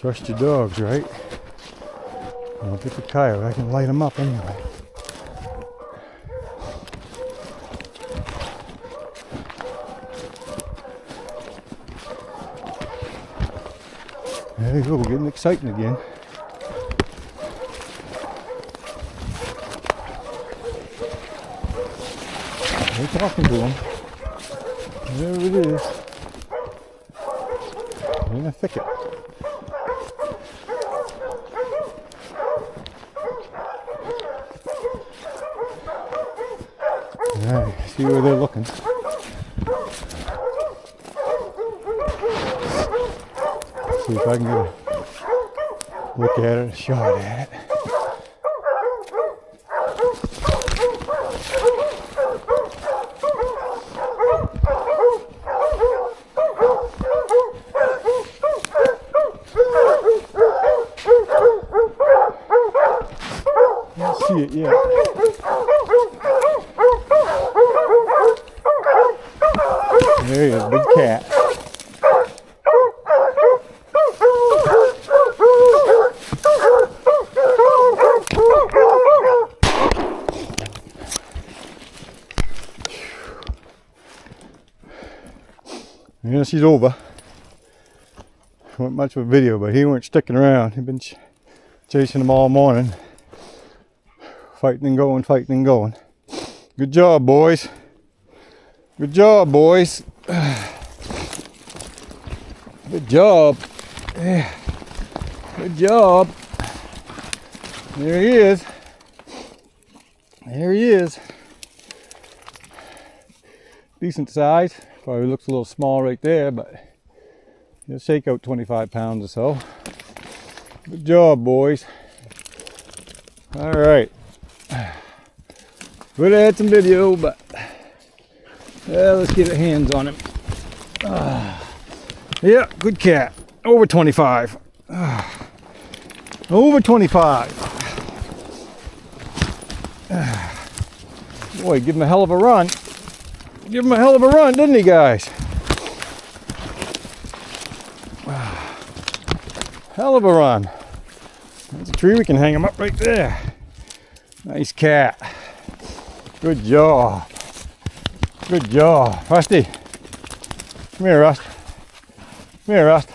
Trust your dogs, right? I'll get the coyote. I can light them up anyway. There you go, getting exciting again. They're talking to him. There it is. In a thicket. Alright, see where they're looking. See if I can get a look at it, a shot at it. Can't see it yet. There he is, big cat. Yes, he's over. Wasn't much of a video, but he weren't sticking around. He'd been chasing them all morning. Fighting and going, fighting and going. Good job, boys. Good job, boys. Good job. Yeah. Good job. There he is. There he is. Decent size. Probably looks a little small right there, but he'll shake out 25 pounds or so. Good job, boys. All right. Would have had some video, but let's get our hands on him. Yeah, good cat. Over 25. Over 25. Boy, give him a hell of a run. Give him a hell of a run, didn't he, guys? Hell of a run. There's a tree, we can hang him up right there. Nice cat. Good job. Good job. Rusty. Come here, Rust. Come here, Rust.